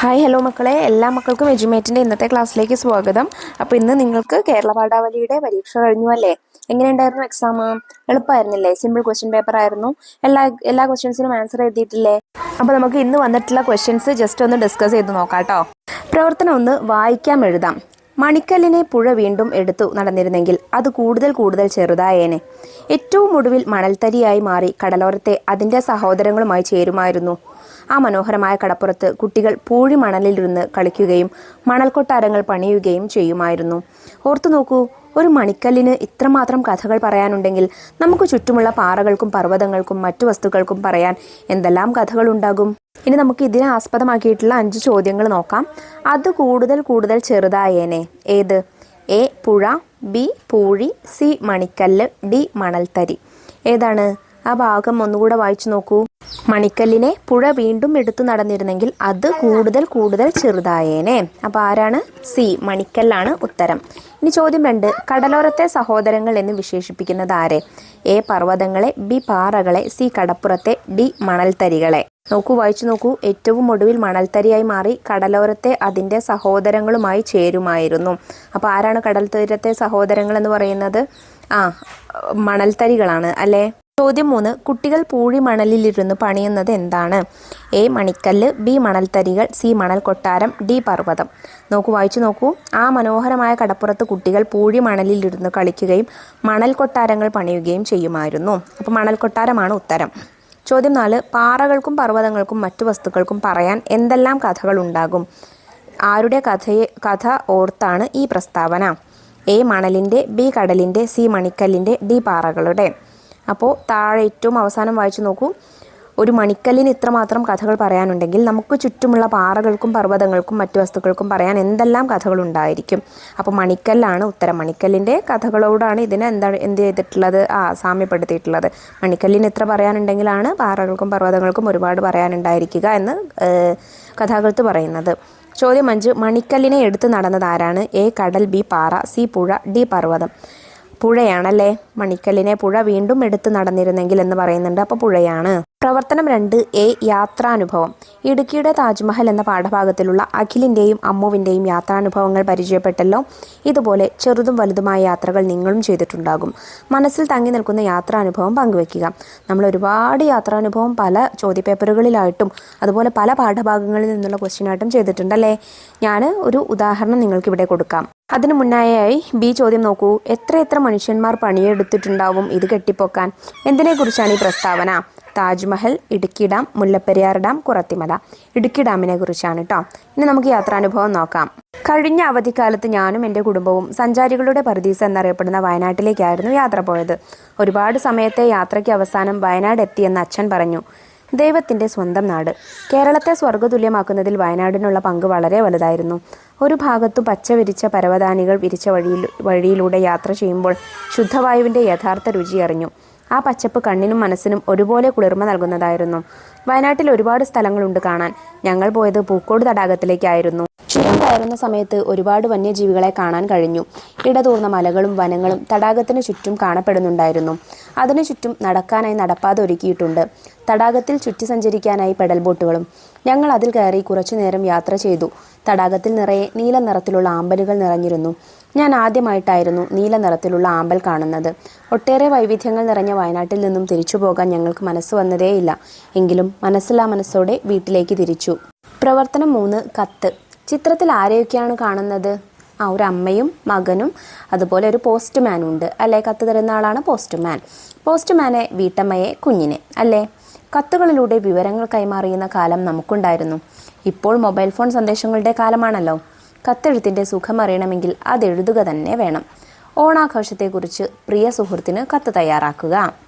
Hi hello മക്കളെ, എല്ലാ മക്കൾക്കും എഡ്യൂമേറ്റിൻ്റെ ഇന്നത്തെ ക്ലാസ്സിലേക്ക് സ്വാഗതം. അപ്പോൾ ഇന്ന് നിങ്ങൾക്ക് കേരള പാഠാവലിയുടെ പരീക്ഷ കഴിഞ്ഞു അല്ലേ? എങ്ങനെയുണ്ടായിരുന്നു എക്സാം? എളുപ്പമായിരുന്നില്ലേ? സിമ്പിൾ ക്വസ്റ്റ്യൻ പേപ്പർ ആയിരുന്നു. എല്ലാ ക്വസ്റ്റ്യൻസിനും ആൻസർ എഴുതിയിട്ടില്ലേ? അപ്പോൾ നമുക്ക് ഇന്ന് വന്നിട്ടുള്ള ക്വസ്റ്റ്യൻസ് ജസ്റ്റ് ഒന്ന് ഡിസ്കസ് ചെയ്ത് നോക്കാം കേട്ടോ. പ്രവർത്തനം 1, വായിക്കാം എഴുതാം. മണിക്കല്ലിനെ പുഴ വീണ്ടും എടുത്തു നടന്നിരുന്നെങ്കിൽ അത് കൂടുതൽ ചെറുതായേനെ. ഏറ്റവും ഒടുവിൽ മണൽത്തരിയായി മാറി കടലോരത്തെ അതിൻ്റെ സഹോദരങ്ങളുമായി ചേരുമായിരുന്നു. ആ മനോഹരമായ കടപ്പുറത്ത് കുട്ടികൾ പൂഴി മണലിലിരുന്ന് കളിക്കുകയും മണൽക്കൊട്ടാരങ്ങൾ പണിയുകയും ചെയ്യുമായിരുന്നു. ഓർത്തു നോക്കൂ, ഒരു മണിക്കല്ലിന് ഇത്രമാത്രം കഥകൾ പറയാനുണ്ടെങ്കിൽ നമുക്ക് ചുറ്റുമുള്ള പാറകൾക്കും പർവ്വതങ്ങൾക്കും മറ്റു വസ്തുക്കൾക്കും പറയാൻ എന്തെല്ലാം കഥകളുണ്ടാകും. ഇനി നമുക്ക് ഇതിനെ ആസ്പദമാക്കിയിട്ടുള്ള 5 ചോദ്യങ്ങൾ നോക്കാം. അത് കൂടുതൽ ചെറുതായേനെ. ഏത്? എ പുഴ, ബി പൂഴി, സി മണിക്കല്ല്, ഡി മണൽത്തരി. ഏതാണ്? ആ ഭാഗം ഒന്നുകൂടെ വായിച്ചു നോക്കൂ. മണിക്കല്ലിനെ പുഴ വീണ്ടും എടുത്തു നടന്നിരുന്നെങ്കിൽ അത് കൂടുതൽ ചെറുതായേനെ. അപ്പോൾ ആരാണ്? സി മണിക്കല്ലാണ് ഉത്തരം. ഇനി ചോദ്യം 2, കടലോരത്തെ സഹോദരങ്ങൾ എന്ന് വിശേഷിപ്പിക്കുന്നത് ആരെ? എ പർവ്വതങ്ങളെ, ബി പാറകളെ, സി കടപ്പുറത്തെ, ഡി മണൽത്തരികളെ. നോക്കൂ, വായിച്ചു നോക്കൂ. ഏറ്റവും ഒടുവിൽ മണൽത്തരിയായി മാറി കടലോരത്തെ അതിൻ്റെ സഹോദരങ്ങളുമായി ചേരുമായിരുന്നു. അപ്പോൾ ആരാണ് കടൽ തീരത്തെ സഹോദരങ്ങൾ എന്ന് പറയുന്നത്? മണൽത്തരികളാണ് അല്ലേ? ചോദ്യം 3, കുട്ടികൾ പൂഴി മണലിലിരുന്ന് പണിയുന്നത് എന്താണ്? എ മണിക്കല്ല്, ബി മണൽത്തരികൾ, സി മണൽ കൊട്ടാരം, ഡി പർവ്വതം. നോക്കൂ, വായിച്ചു നോക്കൂ. ആ മനോഹരമായ കടപ്പുറത്ത് കുട്ടികൾ പൂഴി മണലിലിരുന്ന് കളിക്കുകയും മണൽ കൊട്ടാരങ്ങൾ പണിയുകയും ചെയ്യുമായിരുന്നു. അപ്പോൾ മണൽ കൊട്ടാരമാണ് ഉത്തരം. ചോദ്യം 4, പാറകൾക്കും പർവ്വതങ്ങൾക്കും മറ്റു വസ്തുക്കൾക്കും പറയാൻ എന്തെല്ലാം കഥകൾ ഉണ്ടാകും? ആരുടെ കഥ ഓർത്താണ് ഈ പ്രസ്താവന? എ മണലിൻ്റെ, ബി കടലിൻ്റെ, സി മണിക്കല്ലിൻ്റെ, ഡി പാറകളുടെ. അപ്പോൾ താഴെ ഏറ്റവും അവസാനം വായിച്ചു നോക്കൂ. ഒരു മണിക്കല്ലിന് ഇത്രമാത്രം കഥകൾ പറയാനുണ്ടെങ്കിൽ നമുക്ക് ചുറ്റുമുള്ള പാറകൾക്കും പർവ്വതങ്ങൾക്കും മറ്റു വസ്തുക്കൾക്കും പറയാൻ എന്തെല്ലാം കഥകളുണ്ടായിരിക്കും? അപ്പോൾ മണിക്കല്ലാണ് ഉത്തരം. മണിക്കല്ലിൻ്റെ കഥകളോടാണ് ഇതിനെ എന്ത് ചെയ്തിട്ടുള്ളത്? സാമ്യപ്പെടുത്തിയിട്ടുള്ളത്. മണിക്കല്ലിന് ഇത്ര പറയാനുണ്ടെങ്കിലാണ് പാറകൾക്കും പർവ്വതങ്ങൾക്കും ഒരുപാട് പറയാനുണ്ടായിരിക്കുക എന്ന് കഥാകൃത്ത് പറയുന്നത്. ചോദ്യം 5, മണിക്കല്ലിനെ എടുത്ത് നടന്നത് ആരാണ്? എ കടൽ, ബി പാറ, സി പുഴ, ഡി പർവ്വതം. പുഴയാണല്ലേ. മണിക്കല്ലിനെ പുഴ വീണ്ടും എടുത്ത് നടന്നിരുന്നെങ്കിൽ എന്ന് പറയുന്നുണ്ട്. അപ്പോൾ പുഴയാണ്. പ്രവർത്തനം 2, എ യാത്രാനുഭവം. ഇടുക്കിയുടെ താജ്മഹൽ എന്ന പാഠഭാഗത്തിലുള്ള അഖിലിൻ്റെയും അമ്മുവിൻ്റെയും യാത്രാനുഭവങ്ങൾ പരിചയപ്പെട്ടല്ലോ. ഇതുപോലെ ചെറുതും വലുതുമായ യാത്രകൾ നിങ്ങളും ചെയ്തിട്ടുണ്ടാകും. മനസ്സിൽ തങ്ങി നിൽക്കുന്ന യാത്രാനുഭവം പങ്കുവെക്കുക. നമ്മൾ ഒരുപാട് യാത്രാനുഭവം പല ചോദ്യപേപ്പറുകളിലായിട്ടും അതുപോലെ പല പാഠഭാഗങ്ങളിൽ നിന്നുള്ള ക്വസ്റ്റ്യനായിട്ടും ചെയ്തിട്ടുണ്ടല്ലേ. ഞാൻ ഒരു ഉദാഹരണം നിങ്ങൾക്കിവിടെ കൊടുക്കാം. അതിനു മുന്നായി ബി ചോദ്യം നോക്കൂ. എത്ര മനുഷ്യന്മാർ പണിയെടുത്തിട്ടുണ്ടാവും ഇത് കെട്ടിപ്പൊക്കാൻ? എന്തിനെക്കുറിച്ചാണ് ഈ പ്രസ്താവന? Taj Mahal, Idukki dam, Mullaperiyar dam, Kurathimala. ഇടുക്കി ഡാമിനെ കുറിച്ചാണ് കേട്ടോ. ഇനി നമുക്ക് യാത്രാനുഭവം നോക്കാം. കഴിഞ്ഞ അവധിക്കാലത്ത് ഞാനും എൻ്റെ കുടുംബവും സഞ്ചാരികളുടെ പറുദീസ എന്നറിയപ്പെടുന്ന വയനാട്ടിലേക്കായിരുന്നു യാത്ര പോയത്. ഒരുപാട് സമയത്തെ യാത്രയ്ക്ക് അവസാനം വയനാട് എത്തിയെന്ന് അച്ഛൻ പറഞ്ഞു. ദൈവത്തിൻ്റെ സ്വന്തം നാട്. കേരളത്തെ സ്വർഗ്ഗതുല്യമാക്കുന്നതിൽ വയനാടിനുള്ള പങ്ക് വളരെ വലുതായിരുന്നു. ഒരു ഭാഗത്തു പച്ച വിരിച്ച പരവതാനികൾ വിരിച്ച വഴിയിലൂടെ യാത്ര ചെയ്യുമ്പോൾ ശുദ്ധവായുവിൻ്റെ യഥാർത്ഥ രുചി അറിഞ്ഞു. ആ പച്ചപ്പ് കണ്ണിനും മനസ്സിനും ഒരുപോലെ കുളിർമ നൽകുന്നതായിരുന്നു. വയനാട്ടിൽ ഒരുപാട് സ്ഥലങ്ങളുണ്ട് കാണാൻ. ഞങ്ങൾ പോയത് പൂക്കോട് തടാകത്തിലേക്കായിരുന്നു. ചുരം കയറുന്ന സമയത്ത് ഒരുപാട് വന്യജീവികളെ കാണാൻ കഴിഞ്ഞു. ഇടതൂർന്ന മലകളും വനങ്ങളും തടാകത്തിന് ചുറ്റും കാണപ്പെടുന്നുണ്ടായിരുന്നു. അതിനു ചുറ്റും നടക്കാനായി നടപ്പാത ഒരുക്കിയിട്ടുണ്ട്. തടാകത്തിൽ ചുറ്റി സഞ്ചരിക്കാനായി പെഡൽ ബോട്ടുകളും. ഞങ്ങൾ അതിൽ കയറി കുറച്ചുനേരം യാത്ര ചെയ്തു. തടാകത്തിൽ നിറയെ നീല നിറത്തിലുള്ള ആമ്പലുകൾ നിറഞ്ഞിരുന്നു. ഞാൻ ആദ്യമായിട്ടായിരുന്നു നീല നിറത്തിലുള്ള ആമ്പൽ കാണുന്നത്. ഒട്ടേറെ വൈവിധ്യങ്ങൾ നിറഞ്ഞ വയനാട്ടിൽ നിന്നും തിരിച്ചു പോകാൻ ഞങ്ങൾക്ക് മനസ്സ് വന്നതേയില്ല. എങ്കിലും മനസ്സില്ലാ മനസ്സോടെ വീട്ടിലേക്ക് തിരിച്ചു. പ്രവർത്തനം 3, കത്ത്. ചിത്രത്തിൽ ആരെയൊക്കെയാണ് കാണുന്നത്? ഒരു അമ്മയും മകനും അതുപോലെ ഒരു പോസ്റ്റ്മാനും ഉണ്ട് അല്ലേ? കത്ത് തരുന്ന ആളാണ് പോസ്റ്റ്മാൻ. പോസ്റ്റ്മാനെ, വീട്ടമ്മയെ, കുഞ്ഞിനെ അല്ലേ? കത്തുകളിലൂടെ വിവരങ്ങൾ കൈമാറിയുന്ന കാലം നമുക്കുണ്ടായിരുന്നു. ഇപ്പോൾ മൊബൈൽ ഫോൺ സന്ദേശങ്ങളുടെ കാലമാണല്ലോ. കത്തെഴുത്തിൻ്റെ സുഖം അറിയണമെങ്കിൽ അതെഴുതുക തന്നെ വേണം. ഓണാഘോഷത്തെക്കുറിച്ച് പ്രിയ സുഹൃത്തിന് കത്ത് തയ്യാറാക്കുക.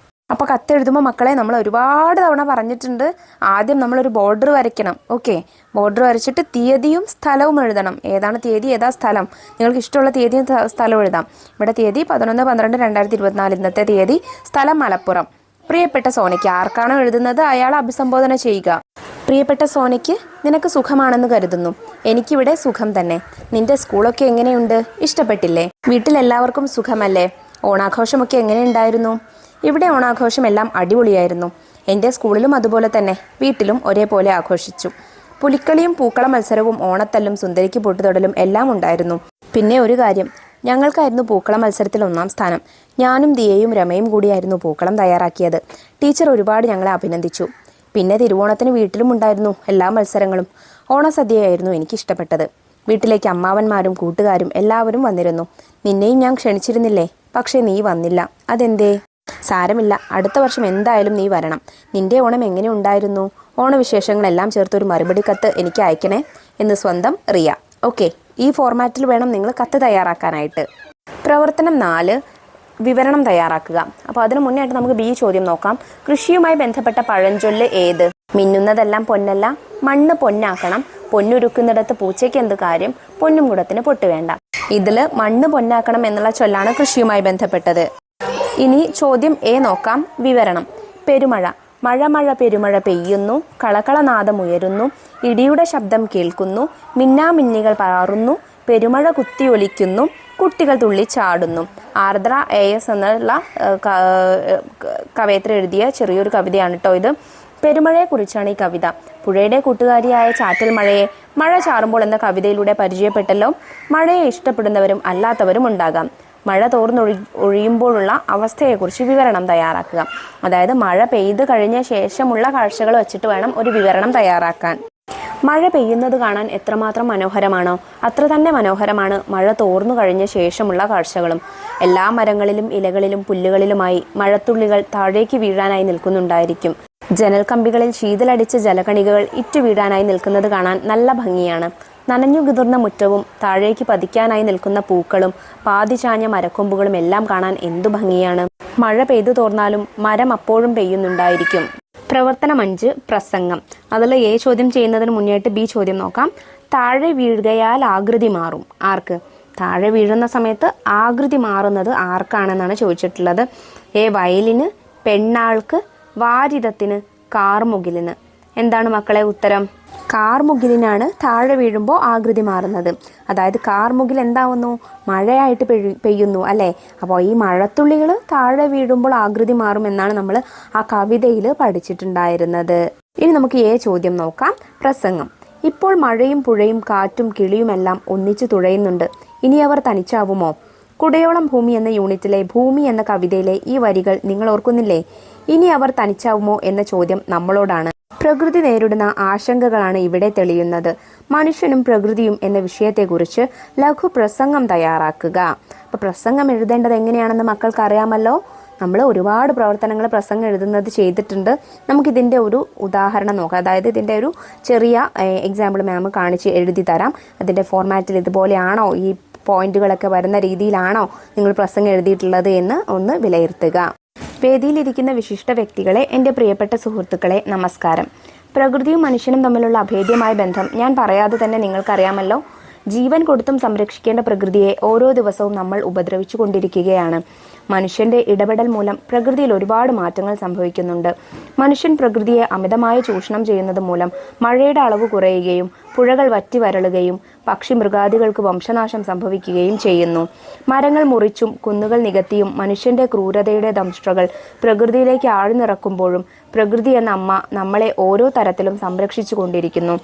അപ്പോൾ കത്തെഴുതുമ്പോൾ മക്കളെ നമ്മൾ ഒരുപാട് തവണ പറഞ്ഞിട്ടുണ്ട്. ആദ്യം നമ്മളൊരു ബോർഡർ വരയ്ക്കണം. ഓക്കെ, ബോർഡർ വരച്ചിട്ട് തീയതിയും സ്ഥലവും എഴുതണം. ഏതാണ് തീയതി, ഏതാ സ്ഥലം? നിങ്ങൾക്ക് ഇഷ്ടമുള്ള തീയതിയും സ്ഥലവും എഴുതാം. ഇവിടെ തീയതി 11/12/2024. ഇന്നത്തെ തീയതി, സ്ഥലം മലപ്പുറം. പ്രിയപ്പെട്ട സോനയ്ക്ക്. ആർക്കാണോ എഴുതുന്നത് അയാളെ അഭിസംബോധന ചെയ്യുക. പ്രിയപ്പെട്ട സോനയ്ക്ക്, നിനക്ക് സുഖമാണെന്ന് കരുതുന്നു. എനിക്കിവിടെ സുഖം തന്നെ. നിന്റെ സ്കൂളൊക്കെ എങ്ങനെയുണ്ട്? ഇഷ്ടപ്പെട്ടില്ലേ? വീട്ടിലെല്ലാവർക്കും സുഖമല്ലേ? ഓണാഘോഷമൊക്കെ എങ്ങനെയുണ്ടായിരുന്നു? ഇവിടെ ഓണാഘോഷം എല്ലാം അടിപൊളിയായിരുന്നു. എൻ്റെ സ്കൂളിലും അതുപോലെ തന്നെ, വീട്ടിലും ഒരേപോലെ ആഘോഷിച്ചു. പുലിക്കളിയും പൂക്കള മത്സരവും ഓണത്തല്ലും സുന്ദരിക്ക് പൊട്ടുതൊടലും എല്ലാം ഉണ്ടായിരുന്നു. പിന്നെ ഒരു കാര്യം, ഞങ്ങൾക്കായിരുന്നു പൂക്കള മത്സരത്തിൽ 1-ാം സ്ഥാനം. ഞാനും ദിയയും രമയും കൂടിയായിരുന്നു പൂക്കളം തയ്യാറാക്കിയത്. ടീച്ചർ ഒരുപാട് ഞങ്ങളെ അഭിനന്ദിച്ചു. പിന്നെ തിരുവോണത്തിന് വീട്ടിലും ഉണ്ടായിരുന്നു എല്ലാ മത്സരങ്ങളും. ഓണസദ്യയായിരുന്നു എനിക്കിഷ്ടപ്പെട്ടത്. വീട്ടിലേക്ക് അമ്മാവന്മാരും കൂട്ടുകാരും എല്ലാവരും വന്നിരുന്നു. നിന്നെയും ഞാൻ ക്ഷണിച്ചിരുന്നില്ലേ? പക്ഷേ നീ വന്നില്ല. അതെന്തേ? സാരമില്ല, അടുത്ത വർഷം എന്തായാലും നീ വരണം. നിന്റെ ഓണം എങ്ങനെ ഉണ്ടായിരുന്നു? ഓണവിശേഷങ്ങളെല്ലാം ചേർത്തൊരു മറുപടി കത്ത് എനിക്ക് അയക്കണേ എന്ന് സ്വന്തം റിയ. ഓക്കെ, ഈ ഫോർമാറ്റിൽ വേണം നിങ്ങൾ കത്ത് തയ്യാറാക്കാനായിട്ട്. പ്രവർത്തനം 4, വിവരണം തയ്യാറാക്കുക. അപ്പോൾ അതിനു മുന്നേ ആയിട്ട് നമുക്ക് ബി ചോദ്യം നോക്കാം. കൃഷിയുമായി ബന്ധപ്പെട്ട പഴഞ്ചൊല്ല് ഏത്? മിന്നുന്നതെല്ലാം പൊന്നല്ല, മണ്ണ് പൊന്നാക്കണം, പൊന്നുരുക്കുന്നിടത്ത് പൂച്ചയ്ക്ക് എന്ത് കാര്യം, പൊന്നും കുടത്തിന് പൊട്ട് വേണ്ട. ഇതിൽ മണ്ണ് പൊന്നാക്കണം എന്നുള്ള ചൊല്ലാണ് കൃഷിയുമായി ബന്ധപ്പെട്ടത്. ഇനി ചോദ്യം എ നോക്കാം. വിവരണം. പെരുമഴ. മഴ മഴ പെരുമഴ പെയ്യുന്നു, കളകളനാദമുയരുന്നു, ഇടിയുടെ ശബ്ദം കേൾക്കുന്നു, മിന്നാമിന്നികൾ പാറുന്നു, പെരുമഴ കുത്തിയൊലിക്കുന്നു, കുട്ടികൾ തുള്ളിച്ചാടുന്നു. ആർദ്ര AS എന്നുള്ള കവയത്രി എഴുതിയ ചെറിയൊരു കവിതയാണ് കേട്ടോ ഇത്. പെരുമഴയെക്കുറിച്ചാണ് ഈ കവിത. പുഴയുടെ കൂട്ടുകാരിയായ ചാറ്റൽ മഴയെ മഴ ചാറുമ്പോൾ എന്ന കവിതയിലൂടെ പരിചയപ്പെട്ടല്ലോ. മഴയെ ഇഷ്ടപ്പെടുന്നവരും അല്ലാത്തവരും ഉണ്ടാകാം. മഴ ഒഴിയുമ്പോഴുള്ള അവസ്ഥയെക്കുറിച്ച് വിവരണം തയ്യാറാക്കുക. അതായത് മഴ പെയ്ത് കഴിഞ്ഞ ശേഷമുള്ള കാഴ്ചകൾ വെച്ചിട്ട് വേണം ഒരു വിവരണം തയ്യാറാക്കാൻ. മഴ പെയ്യുന്നത് കാണാൻ എത്രമാത്രം മനോഹരമാണോ അത്ര തന്നെ മനോഹരമാണ് മഴ തോർന്നു കഴിഞ്ഞ ശേഷമുള്ള കാഴ്ചകളും. എല്ലാ മരങ്ങളിലും ഇലകളിലും പുല്ലുകളിലുമായി മഴത്തുള്ളികൾ താഴേക്ക് വീഴാനായി നിൽക്കുന്നുണ്ടായിരിക്കും. ജനൽ കമ്പികളിൽ ശീതലടിച്ച ജലകണികകൾ ഇറ്റു വീഴാനായി നിൽക്കുന്നത് കാണാൻ നല്ല ഭംഗിയാണ്. നനഞ്ഞു കുതിർന്ന മുറ്റവും താഴേക്ക് പതിക്കാനായി നിൽക്കുന്ന പൂക്കളും പാതിചാഞ്ഞ മരക്കൊമ്പുകളും എല്ലാം കാണാൻ എന്തു ഭംഗിയാണ്. മഴ പെയ്തു തോർന്നാലും മരം അപ്പോഴും പെയ്യുന്നുണ്ടായിരിക്കും. പ്രവർത്തനം 5, പ്രസംഗം. അതിൽ എ ചോദ്യം ചെയ്യുന്നതിന് മുന്നേറ്റ് ബി ചോദ്യം നോക്കാം. താഴെ വീഴുകയാൽ ആകൃതി മാറും. ആർക്ക്? താഴെ വീഴുന്ന സമയത്ത് ആകൃതി മാറുന്നത് ആർക്കാണെന്നാണ് ചോദിച്ചിട്ടുള്ളത്. എ വയലിന്, പെണ്ണാൾക്ക്, വാരിതത്തിന്, കാർമുകിലിന്. എന്താണ് മക്കളെ ഉത്തരം? കാർമുകിലിനാണ് താഴെ വീഴുമ്പോൾ ആകൃതി മാറുന്നത്. അതായത് കാർമുകിൽ എന്താവുന്നു? മഴയായിട്ട് പെയ്യുന്നു അല്ലേ? അപ്പോൾ ഈ മഴത്തുള്ളികൾ താഴെ വീഴുമ്പോൾ ആകൃതി മാറും എന്നാണ് നമ്മൾ ആ കവിതയിൽ പഠിച്ചിട്ടുണ്ടായിരുന്നത്. ഇനി നമുക്ക് എ ചോദ്യം നോക്കാം. പ്രസംഗം. ഇപ്പോൾ മഴയും പുഴയും കാറ്റും കിളിയുമെല്ലാം ഒന്നിച്ചു തുഴയുന്നുണ്ട്. ഇനി അവർ തനിച്ചാവുമോ? കുടയോളം ഭൂമി എന്ന യൂണിറ്റിലെ ഭൂമി എന്ന കവിതയിലെ ഈ വരികൾ നിങ്ങൾ ഓർക്കുന്നില്ലേ? ഇനി അവർ തനിച്ചാവുമോ എന്ന ചോദ്യം നമ്മളോടാണ്. പ്രകൃതി നേരിടുന്ന ആശങ്കകളാണ് ഇവിടെ തെളിയുന്നത്. മനുഷ്യനും പ്രകൃതിയും എന്ന വിഷയത്തെക്കുറിച്ച് ലഘു പ്രസംഗം തയ്യാറാക്കുക. അപ്പോൾ പ്രസംഗം എഴുതേണ്ടത് എങ്ങനെയാണെന്ന് മക്കൾക്ക് അറിയാമല്ലോ. നമ്മൾ ഒരുപാട് പ്രവർത്തനങ്ങൾ പ്രസംഗം എഴുതുന്നത് ചെയ്തിട്ടുണ്ട്. നമുക്കിതിൻ്റെ ഒരു ഉദാഹരണം നോക്കാം. അതായത് ഇതിൻ്റെ ഒരു ചെറിയ എക്സാമ്പിൾ മാം കാണിച്ച് എഴുതി തരാം. അതിൻ്റെ ഫോർമാറ്റിൽ ഇതുപോലെയാണോ, ഈ പോയിന്റുകളൊക്കെ വരുന്ന രീതിയിലാണോ നിങ്ങൾ പ്രസംഗം എഴുതിയിട്ടുള്ളത് എന്ന് ഒന്ന് വിലയിരുത്തുക. വേദിയിലിരിക്കുന്ന വിശിഷ്ട വ്യക്തികളെ, എൻ്റെ പ്രിയപ്പെട്ട സുഹൃത്തുക്കളെ, നമസ്കാരം. പ്രകൃതിയും മനുഷ്യനും തമ്മിലുള്ള അഭേദ്യമായ ബന്ധം ഞാൻ പറയാതെ തന്നെ നിങ്ങൾക്കറിയാമല്ലോ. ജീവൻ കൊടുത്തും സംരക്ഷിക്കേണ്ട പ്രകൃതിയെ ഓരോ ദിവസവും നമ്മൾ ഉപദ്രവിച്ചു കൊണ്ടിരിക്കുകയാണ്. മനുഷ്യന്റെ ഇടപെടൽ മൂലം പ്രകൃതിയിൽ ഒരുപാട് മാറ്റങ്ങൾ സംഭവിക്കുന്നുണ്ട്. മനുഷ്യൻ പ്രകൃതിയെ അമിതമായി ചൂഷണം ചെയ്യുന്നത് മൂലം മഴയുടെ അളവ് കുറയുകയും പുഴകൾ വറ്റി വരളുകയും പക്ഷി മൃഗാദികൾക്ക് വംശനാശം സംഭവിക്കുകയും ചെയ്യുന്നു. മരങ്ങൾ മുറിച്ചും കുന്നുകൾ നികത്തിയും മനുഷ്യന്റെ ക്രൂരതയുടെ ദംഷ്ട്രകൾ പ്രകൃതിയിലേക്ക് ആഴ്ന്നിറക്കുമ്പോഴും പ്രകൃതി എന്ന അമ്മ നമ്മളെ ഓരോ തരത്തിലും സംരക്ഷിച്ചു കൊണ്ടിരിക്കുന്നു.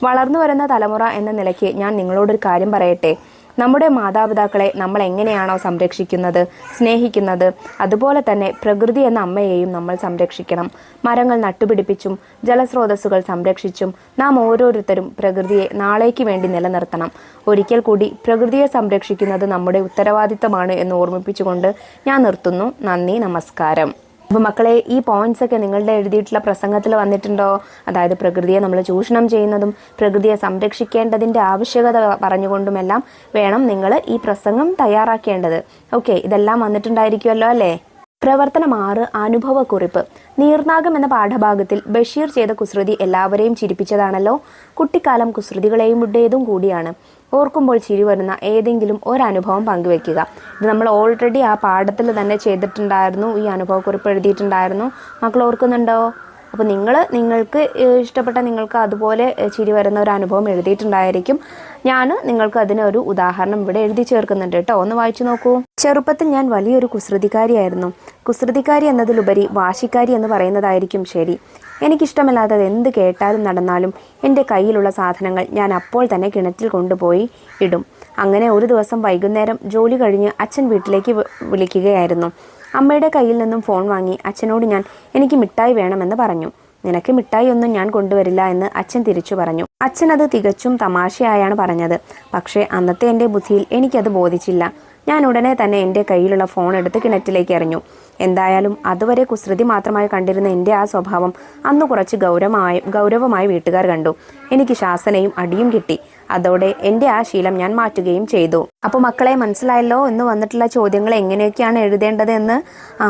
വളർന്നു വരുന്ന തലമുറ എന്ന നിലയ്ക്ക് ഞാൻ നിങ്ങളോടൊരു കാര്യം പറയട്ടെ. നമ്മുടെ മാതാപിതാക്കളെ നമ്മൾ എങ്ങനെയാണോ സംരക്ഷിക്കുന്നത്, സ്നേഹിക്കുന്നത്, അതുപോലെ തന്നെ പ്രകൃതി എന്ന അമ്മയെയും നമ്മൾ സംരക്ഷിക്കണം. മരങ്ങൾ നട്ടുപിടിപ്പിച്ചും ജലസ്രോതസ്സുകൾ സംരക്ഷിച്ചും നാം ഓരോരുത്തരും പ്രകൃതിയെ നാളേക്ക് വേണ്ടി നിലനിർത്തണം. ഒരിക്കൽ കൂടി പ്രകൃതിയെ സംരക്ഷിക്കുന്നത് നമ്മുടെ ഉത്തരവാദിത്തമാണ് എന്ന് ഓർമ്മിപ്പിച്ചുകൊണ്ട് ഞാൻ നിർത്തുന്നു. നന്ദി, നമസ്കാരം. അപ്പോൾ മക്കളെ, ഈ പോയിന്റ്സ് ഒക്കെ നിങ്ങളുടെ എഴുതിയിട്ടുള്ള പ്രസംഗത്തിൽ വന്നിട്ടുണ്ടോ? അതായത് പ്രകൃതിയെ നമ്മൾ ചൂഷണം ചെയ്യുന്നതും പ്രകൃതിയെ സംരക്ഷിക്കേണ്ടതിൻ്റെ ആവശ്യകത പറഞ്ഞുകൊണ്ടുമെല്ലാം വേണം നിങ്ങൾ ഈ പ്രസംഗം തയ്യാറാക്കേണ്ടത്. ഓക്കെ, ഇതെല്ലാം വന്നിട്ടുണ്ടായിരിക്കുമല്ലോ അല്ലേ? പ്രവർത്തനം 6, അനുഭവക്കുറിപ്പ്. നീർനാഗം എന്ന പാഠഭാഗത്തിൽ ബഷീർ ചെയ്ത കുസൃതി എല്ലാവരെയും ചിരിപ്പിച്ചതാണല്ലോ. കുട്ടിക്കാലം കുസൃതികളെയുടേതും കൂടിയാണ്. ഓർക്കുമ്പോൾ ചിരി വരുന്ന ഏതെങ്കിലും ഒരനുഭവം പങ്കുവെക്കുക. ഇത് നമ്മൾ ഓൾറെഡി ആ പാഠത്തിൽ തന്നെ ചെയ്തിട്ടുണ്ടായിരുന്നു. ഈ അനുഭവക്കുറിപ്പ് എഴുതിയിട്ടുണ്ടായിരുന്നു. മക്കൾ ഓർക്കുന്നുണ്ടോ? അപ്പോൾ നിങ്ങൾക്ക് ഇഷ്ടപ്പെട്ട നിങ്ങൾക്ക് അതുപോലെ ചിരി വരുന്ന ഒരു അനുഭവം എഴുതിയിട്ടുണ്ടായിരിക്കും. ഞാൻ നിങ്ങൾക്ക് അതിനൊരു ഉദാഹരണം ഇവിടെ എഴുതി ചേർക്കുന്നുണ്ട് കേട്ടോ, ഒന്ന് വായിച്ചു നോക്കൂ. ചെറുപ്പത്തിൽ ഞാൻ വലിയൊരു കുസൃതിക്കാരിയായിരുന്നു. കുസൃതിക്കാരി എന്നതിലുപരി വാശിക്കാരി എന്ന് പറയുന്നതായിരിക്കും ശരി. എനിക്കിഷ്ടമല്ലാത്തത് എന്ത് കേട്ടാലും നടന്നാലും എൻ്റെ കയ്യിലുള്ള സാധനങ്ങൾ ഞാൻ അപ്പോൾ തന്നെ കിണറ്റിൽ കൊണ്ടുപോയി ഇടും. അങ്ങനെ ഒരു ദിവസം വൈകുന്നേരം ജോലി കഴിഞ്ഞ് അച്ഛൻ വീട്ടിലേക്ക് വിളിക്കുകയായിരുന്നു. അമ്മയുടെ കയ്യിൽ നിന്നും ഫോൺ വാങ്ങി അച്ഛനോട് ഞാൻ എനിക്ക് മിഠായി വേണമെന്ന് പറഞ്ഞു. നിനക്ക് മിഠായി ഒന്നും ഞാൻ കൊണ്ടുവരില്ല എന്ന് അച്ഛൻ തിരിച്ചു പറഞ്ഞു. അച്ഛൻ അത് തികച്ചും തമാശയായാണ് പറഞ്ഞത്. പക്ഷേ അന്നത്തെ എൻ്റെ ബുദ്ധിയിൽ എനിക്കത് ബോധിച്ചില്ല. ഞാൻ ഉടനെ തന്നെ എൻ്റെ കയ്യിലുള്ള ഫോൺ എടുത്ത് കിണറ്റിലേക്ക് എറിഞ്ഞു. എന്തായാലും അതുവരെ കുസൃതി മാത്രമായി കണ്ടിരുന്ന എൻ്റെ ആ സ്വഭാവം അന്ന് കുറച്ച് ഗൗരവമായി വീട്ടുകാർ കണ്ടു. എനിക്ക് ശാസനയും അടിയും കിട്ടി. അതോടെ എൻ്റെ ആ ശീലം ഞാൻ മാറ്റുകയും ചെയ്തു. അപ്പോൾ മക്കളെ മനസ്സിലായല്ലോ എന്ന് വന്നിട്ടുള്ള ചോദ്യങ്ങൾ എങ്ങനെയൊക്കെയാണ് എഴുതേണ്ടത് എന്ന്.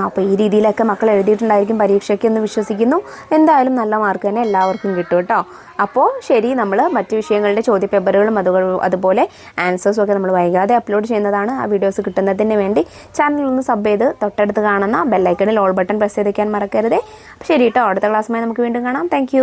അപ്പോൾ ഈ രീതിയിലൊക്കെ മക്കൾ എഴുതിയിട്ടുണ്ടായിരിക്കും പരീക്ഷയ്ക്ക് എന്ന് വിശ്വസിക്കുന്നു. എന്തായാലും നല്ല മാർക്ക് തന്നെ എല്ലാവർക്കും കിട്ടും കേട്ടോ. അപ്പോൾ ശരി, നമ്മൾ മറ്റു വിഷയങ്ങളുടെ ചോദ്യപേപ്പറുകളും അതുപോലെ ആൻസേഴ്സും ഒക്കെ നമ്മൾ വൈകാതെ അപ്ലോഡ് ചെയ്യുന്നതാണ്. ആ വീഡിയോസ് കിട്ടുന്നതിന് വേണ്ടി ചാനൽ ഒന്ന് സബ് ചെയ്ത് തൊട്ടടുത്ത് കാണുന്ന ബെല്ലൈക്കണിൽ ഓൾ ബട്ടൺ പ്രസ് ചെയ്ത് വയ്ക്കാൻ മറക്കരുതേ. അപ്പോൾ ശരി കേട്ടോ, അടുത്ത ക്ലാസ്സുമായി നമുക്ക് വീണ്ടും കാണാം. താങ്ക്